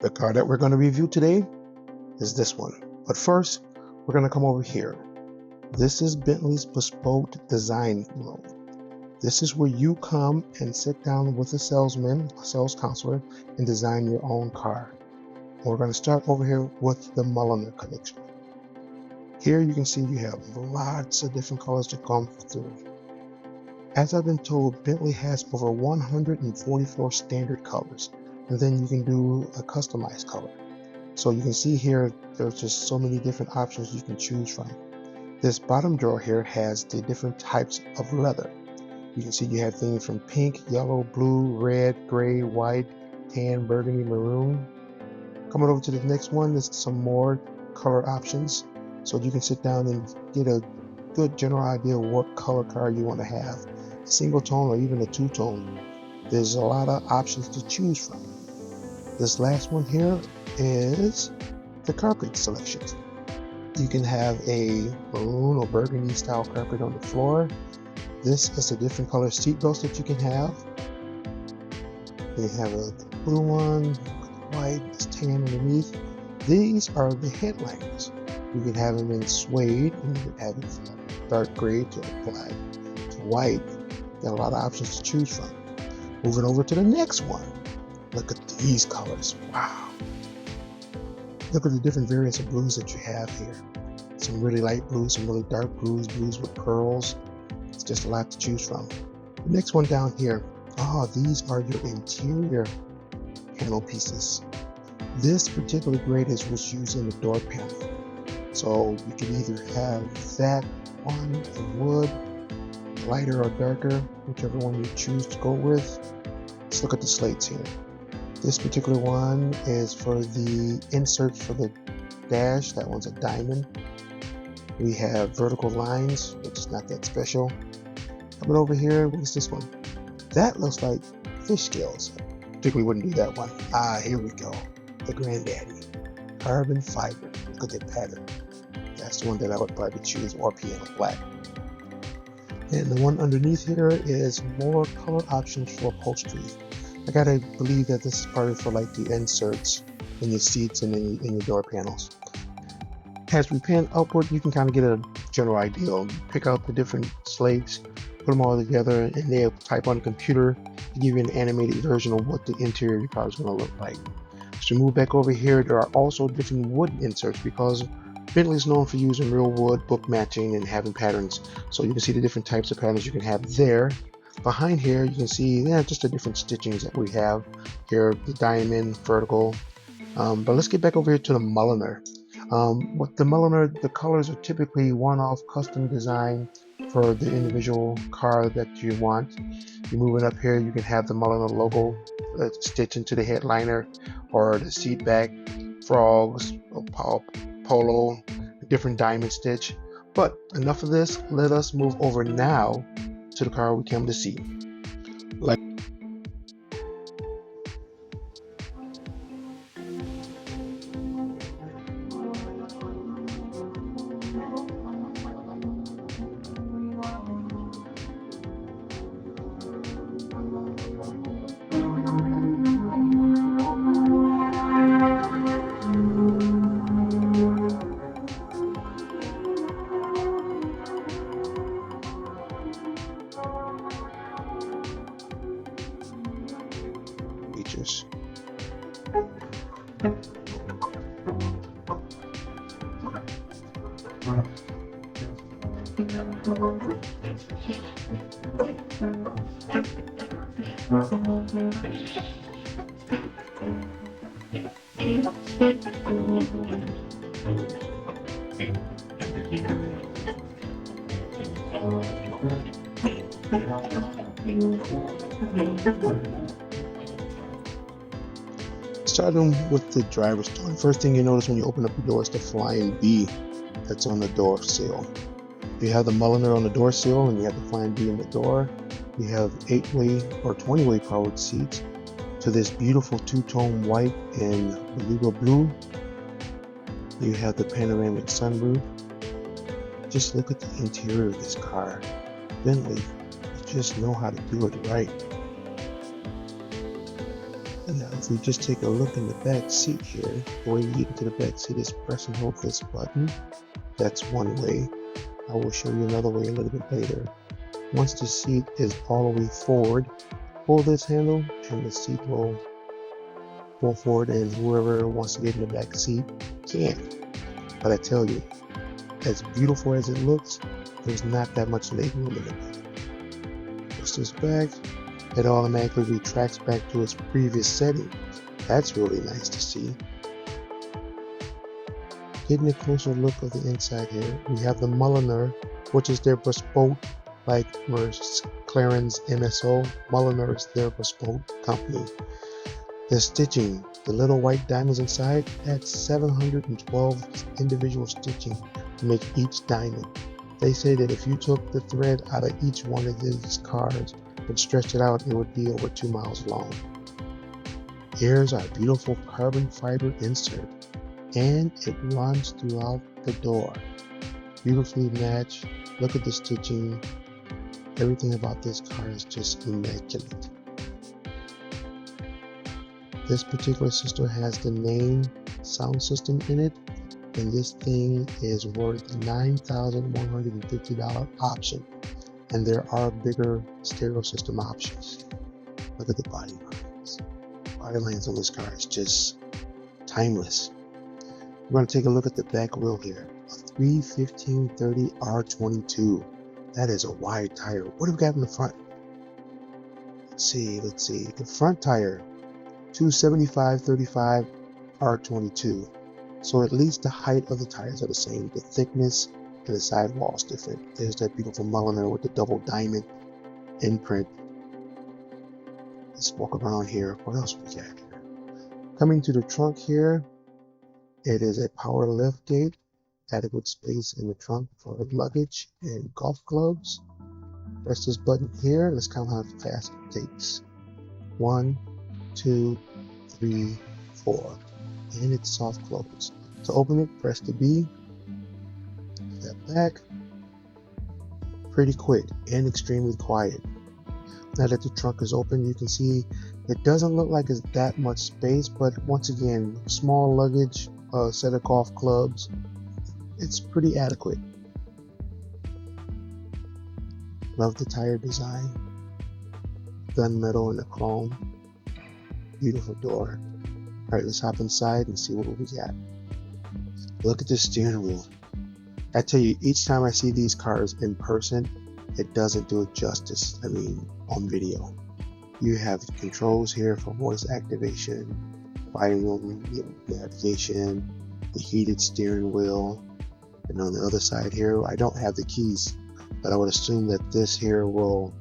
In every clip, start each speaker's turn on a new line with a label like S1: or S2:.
S1: The car that we're going to review today is this one. But first, we're going to come over here. This is Bentley's Bespoke design room. This is where you come and sit down with a salesman, a sales counselor, and design your own car. And we're going to start over here with the Mulliner collection. Here you can see you have lots of different colors to come through. As I've been told, Bentley has over 144 standard colors, and then you can do a customized color. So you can see here, there's just so many different options you can choose from. This bottom drawer here has the different types of leather. You can see you have things from pink, yellow, blue, red, gray, white, tan, burgundy, maroon. Coming over to the next one, there's some more color options. So you can sit down and get a good general idea of what color car you want to have. A single tone or even a two-tone. There's a lot of options to choose from. This last one here is the carpet selections. You can have a maroon or burgundy style carpet on the floor. This is the different color seat belts that you can have. You have a blue one, white, tan underneath. These are the headliners. You can have them in suede, and you can have it from dark gray to black to white. Got a lot of options to choose from. Moving over to the next one. Look at these colors. Wow. Look at the different variants of blues that you have here. Some really light blues, some really dark blues, blues with pearls. It's just a lot to choose from. The next one down here. These are your interior panel pieces. This particular grade is what's used in the door panel. So you can either have that one in wood, lighter or darker, whichever one you choose to go with. Let's look at the slates here. This particular one is for the inserts for the dash. That one's a diamond. We have vertical lines, which is not that special. Coming over here, what is this one? That looks like fish scales. Particularly wouldn't do that one. Here we go. The granddaddy. Carbon fiber. Look at that pattern. That's the one that I would probably choose, or piano black. And the one underneath here is more color options for upholstery. I gotta believe that this is probably for like the inserts in your seats and in your door panels. As we pan upward, you can kind of get a general idea. Pick out the different slates, put them all together, and they'll type on the computer to give you an animated version of what the interior of your car is going to look like. As we move back over here, there are also different wood inserts because Bentley is known for using real wood, book matching, and having patterns. So you can see the different types of patterns you can have there. Behind here, you can see just the different stitchings that we have here, the diamond, vertical. But let's get back over here to the Mulliner. With the Mulliner, the colors are typically one-off custom design for the individual car that you want. You're moving up here, you can have the Mulliner logo stitched into the headliner or the seat back, frogs, polo, different diamond stitch. But enough of this, let us move over now to the car we came to see. Features. Starting with the driver's door, the first thing you notice when you open up the door is the flying B that's on the door sill. You have the Mulliner on the door sill, and you have the flying B in the door. You have 8-way or 20-way powered seats to this beautiful two-tone white and beluga blue. You have the panoramic sunroof. Just look at the interior of this car. Bentley, you just know how to do it right. And now if we just take a look in the back seat here, the way you get into the back seat is press and hold this button. That's one way. I will show you another way a little bit later. Once the seat is all the way forward, pull this handle and the seat will pull forward, and whoever wants to get in the back seat can. But I tell you, as beautiful as it looks, there's not that much leg room in it. Push this back, it automatically retracts back to its previous setting. That's really nice to see. Getting a closer look of the inside here, we have the Mulliner, which is their Bespoke, like McLaren's MSO. Mulliner is their Bespoke company. The stitching, the little white diamonds inside, that's 712 individual stitching to make each diamond. They say that if you took the thread out of each one of these cars and stretched it out, it would be over 2 miles long. Here's our beautiful carbon fiber insert, and it runs throughout the door. Beautifully matched. Look at the stitching. Everything about this car is just immaculate. This particular system has the main sound system in it, and this thing is worth $9,150 option. And there are bigger stereo system options. Look at the body lines. Body lines on this car is just timeless. We're going to take a look at the back wheel here. A 315/30 R22. That is a wide tire. What do we got in the front? Let's see. The front tire, 275/35 R22. So at least the height of the tires are the same. The thickness and the sidewall is different. There's that beautiful Mulliner with the double diamond imprint. Let's walk around here. What else we got here? Coming to the trunk here, it is a power lift gate. Adequate space in the trunk for luggage and golf clubs. Press this button here. Let's count how fast it takes. 1, 2, 3, 4. And it's soft close. To open it, press the B. Step back. Pretty quick and extremely quiet. Now that the trunk is open, you can see it doesn't look like it's that much space, but once again, small luggage, a set of golf clubs, it's pretty adequate. Love the tire design. Gunmetal and the chrome. Beautiful door. Alright, let's hop inside and see what we got. Look at this steering wheel. I tell you, each time I see these cars in person, it doesn't do it justice. I mean, on video. You have controls here for voice activation, riding room navigation, the heated steering wheel, and on the other side here, I don't have the keys, but I would assume that this here will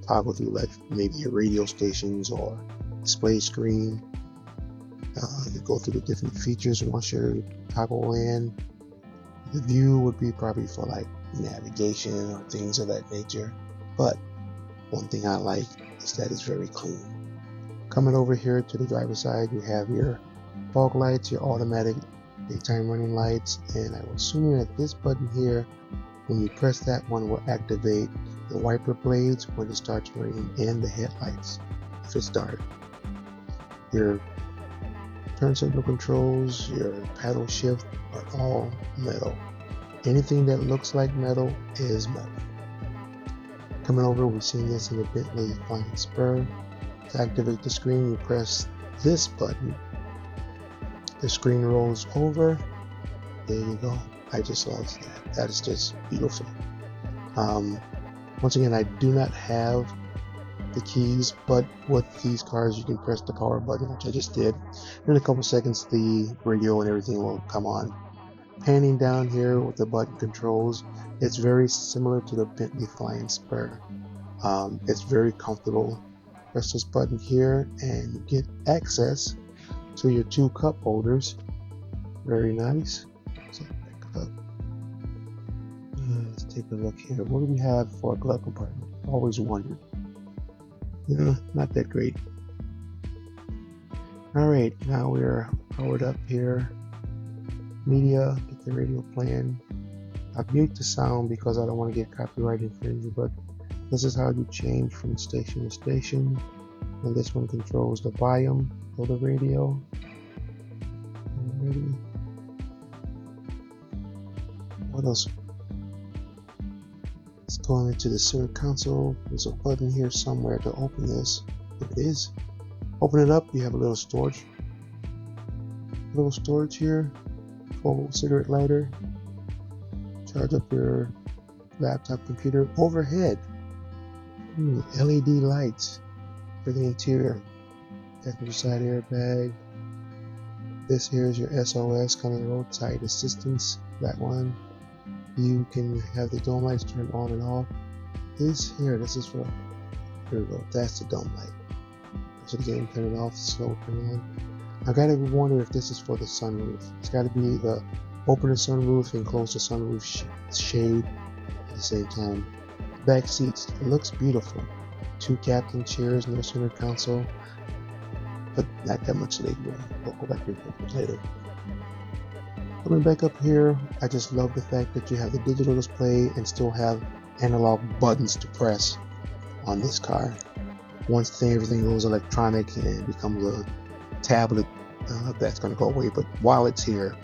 S1: toggle through like maybe your radio stations or display screen. You go through the different features once you toggle in. The view would be probably for like navigation or things of that nature. But one thing I like is that it's very clean. Coming over here to the driver's side, you have your fog lights, your automatic daytime running lights, and I'm assuming that this button here, when you press that one, will activate the wiper blades when it starts raining and the headlights if it's dark. Your turn signal controls, your paddle shift are all metal. Anything that looks like metal is metal. Coming over, we've seen this in the Bentley Flying Spur. To activate the screen, you press this button. The screen rolls over. There you go. I just love that. That is just beautiful. Once again, I do not have the keys, but with these cars you can press the power button, which I just did. In a couple seconds the radio and everything will come on. Panning down here with the button controls, it's very similar to the Bentley Flying Spur. It's very comfortable. Press this button here and you get access to your 2 cup holders. Very nice. So back up. Let's take a look here. What do we have for a glove compartment? Always wondered. Not that great. Alright, now we're powered up here. Media, get the radio playing. I've muted the sound because I don't want to get copyright infringement, but this is how you change from station to station. And this one controls the volume of the radio. Alrighty. What else? Let's go into the center console. There's a button here somewhere to open this. If it is, open it up. You have a little storage. Here. 12-volt cigarette lighter. Charge up your laptop computer. Overhead. LED lights for the interior. Passenger side airbag. This here is your SOS, kind of roadside assistance. That one. You can have the dome lights turned on and off. This is for, here we go, that's the dome light. So again, turn it off, slow turn on. I gotta wonder if this is for the sunroof. It's gotta be the open the sunroof and close the sunroof shade at the same time. Back seats, it looks beautiful. 2 captain chairs in the center console, but not that much leg room. We'll go back to it later. Coming back up here, I just love the fact that you have the digital display and still have analog buttons to press on this car. Once everything goes electronic and becomes a tablet, that's going to go away, but while it's here,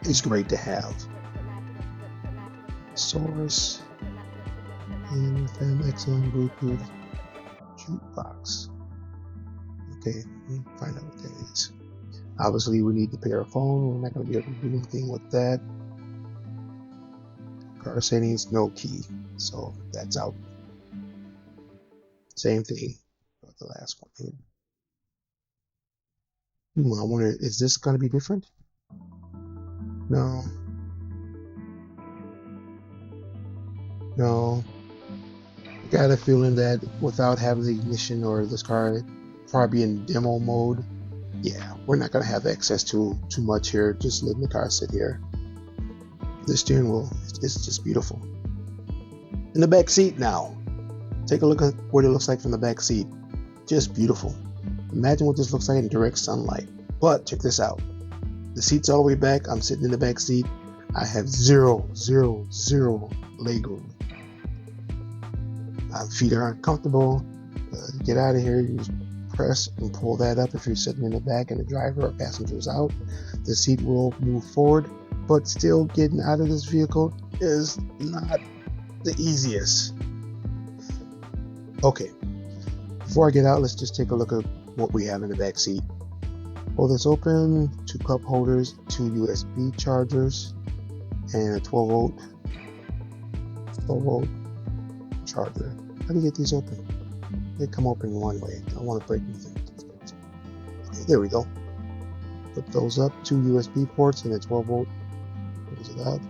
S1: it's great to have. Source and FM, XM, Bluetooth, jukebox. Okay, let me find out what that is. Obviously, we need to pair a phone. We're not going to be able to do anything with that. Car settings, no key, so that's out. Same thing about the last one here. I wonder, is this going to be different? No. I got a feeling that without having the ignition or this car probably in demo mode, yeah, we're not going to have access to too much here, just letting the car sit here. The steering wheel, it's just beautiful. In the back seat now, take a look at what it looks like from the back seat. Just beautiful. Imagine what this looks like in direct sunlight. But check this out. The seat's all the way back. I'm sitting in the back seat. I have zero leg room. My feet are uncomfortable. Get out of here. You just press and pull that up if you're sitting in the back and the driver or passenger is out. The seat will move forward, but still getting out of this vehicle is not the easiest. Okay, before I get out, let's just take a look at what we have in the back seat. Pull this open, 2 cup holders, 2 USB chargers, and a 12 volt charger. How do you get these open? They come open one way. I don't want to break anything. Okay, there we go. Put those up, 2 USB ports and a 12 volt. Close it up.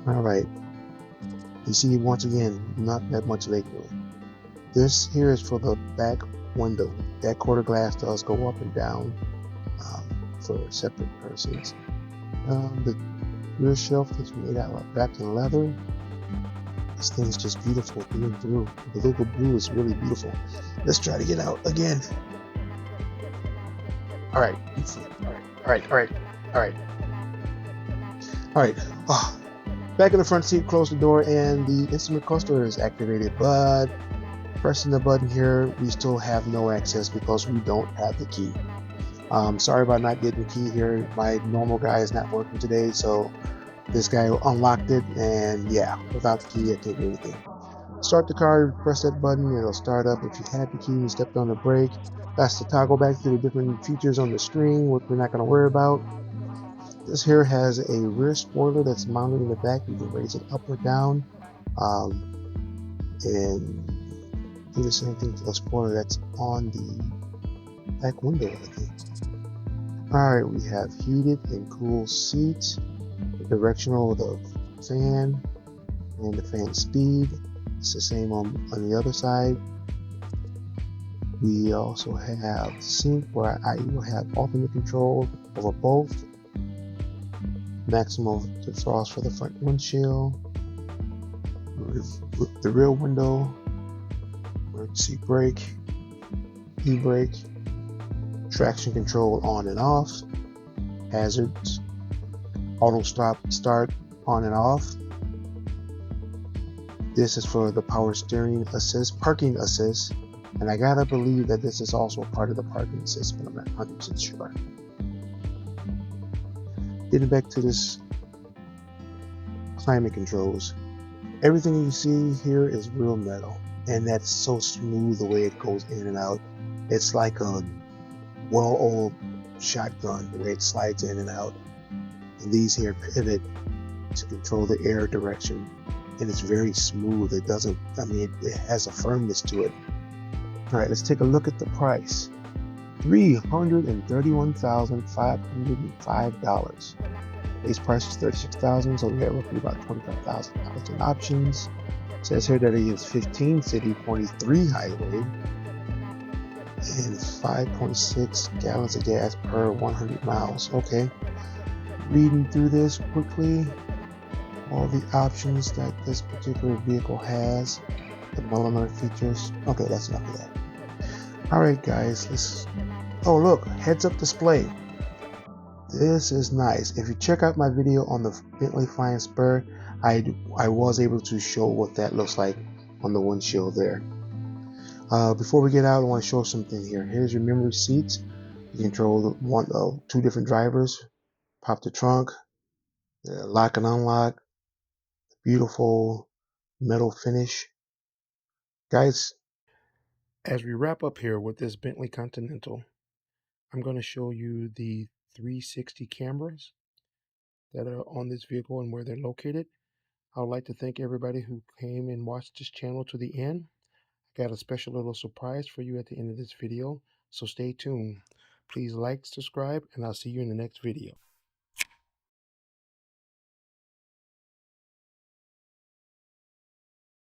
S1: Alright. You see, once again, not that much leg room. This here is for the back window. That quarter glass does go up and down for separate persons. The rear shelf is made out of wrapped in leather. This thing is just beautiful through and through. The logo blue is really beautiful. Let's try to get out again. Alright. Oh. Back in the front seat, close the door, and the instrument cluster is activated, but pressing the button here, we still have no access because we don't have the key. Sorry about not getting the key here. My normal guy is not working today, so this guy unlocked it, and yeah, without the key, I can't do anything. Start the car, press that button, it'll start up. If you had the key and stepped on the brake, that's the toggle back to the different features on the screen, which we're not going to worry about. This here has a rear spoiler that's mounted in the back. You can raise it up or down, and do the same thing for the spoiler that's on the back window, I think. Alright, we have heated and cooled seats, the directional of the fan, and the fan speed. It's the same on the other side. We also have sync, where I will have alternate control over both. Maximum defrost for the front windshield, the rear window, emergency brake, e-brake, traction control on and off, hazards, auto stop start on and off, This is for the power steering assist, parking assist, and I gotta believe that this is also part of the parking assist, but I'm not 100% sure. Getting back to this climate controls, everything you see here is real metal, and that's so smooth the way it goes in and out. It's like a well-oiled shotgun, the way it slides in and out. And these here pivot to control the air direction, and it's very smooth. It doesn't, I mean, it has a firmness to it. All right, let's take a look at the price. $331,505. Base price is $36,000, so we got roughly about $25,000 in options. It says here that it is 15 city, 43 highway, and 5.6 gallons of gas per 100 miles. Okay, reading through this quickly, all the options that this particular vehicle has, the Mulliner features. Okay, that's enough of that. All right, guys, let's. Oh, look, heads-up display. This is nice. If you check out my video on the Bentley Flying Spur, I was able to show what that looks like on the windshield there. Before we get out, I want to show something here. Here's your memory seats. You control two different drivers. Pop the trunk, lock and unlock. Beautiful metal finish, guys. As we wrap up here with this Bentley Continental, I'm going to show you the 360 cameras that are on this vehicle and where they're located. I would like to thank everybody who came and watched this channel to the end. I got a special little surprise for you at the end of this video, so stay tuned. Please like, subscribe, and I'll see you in the next video.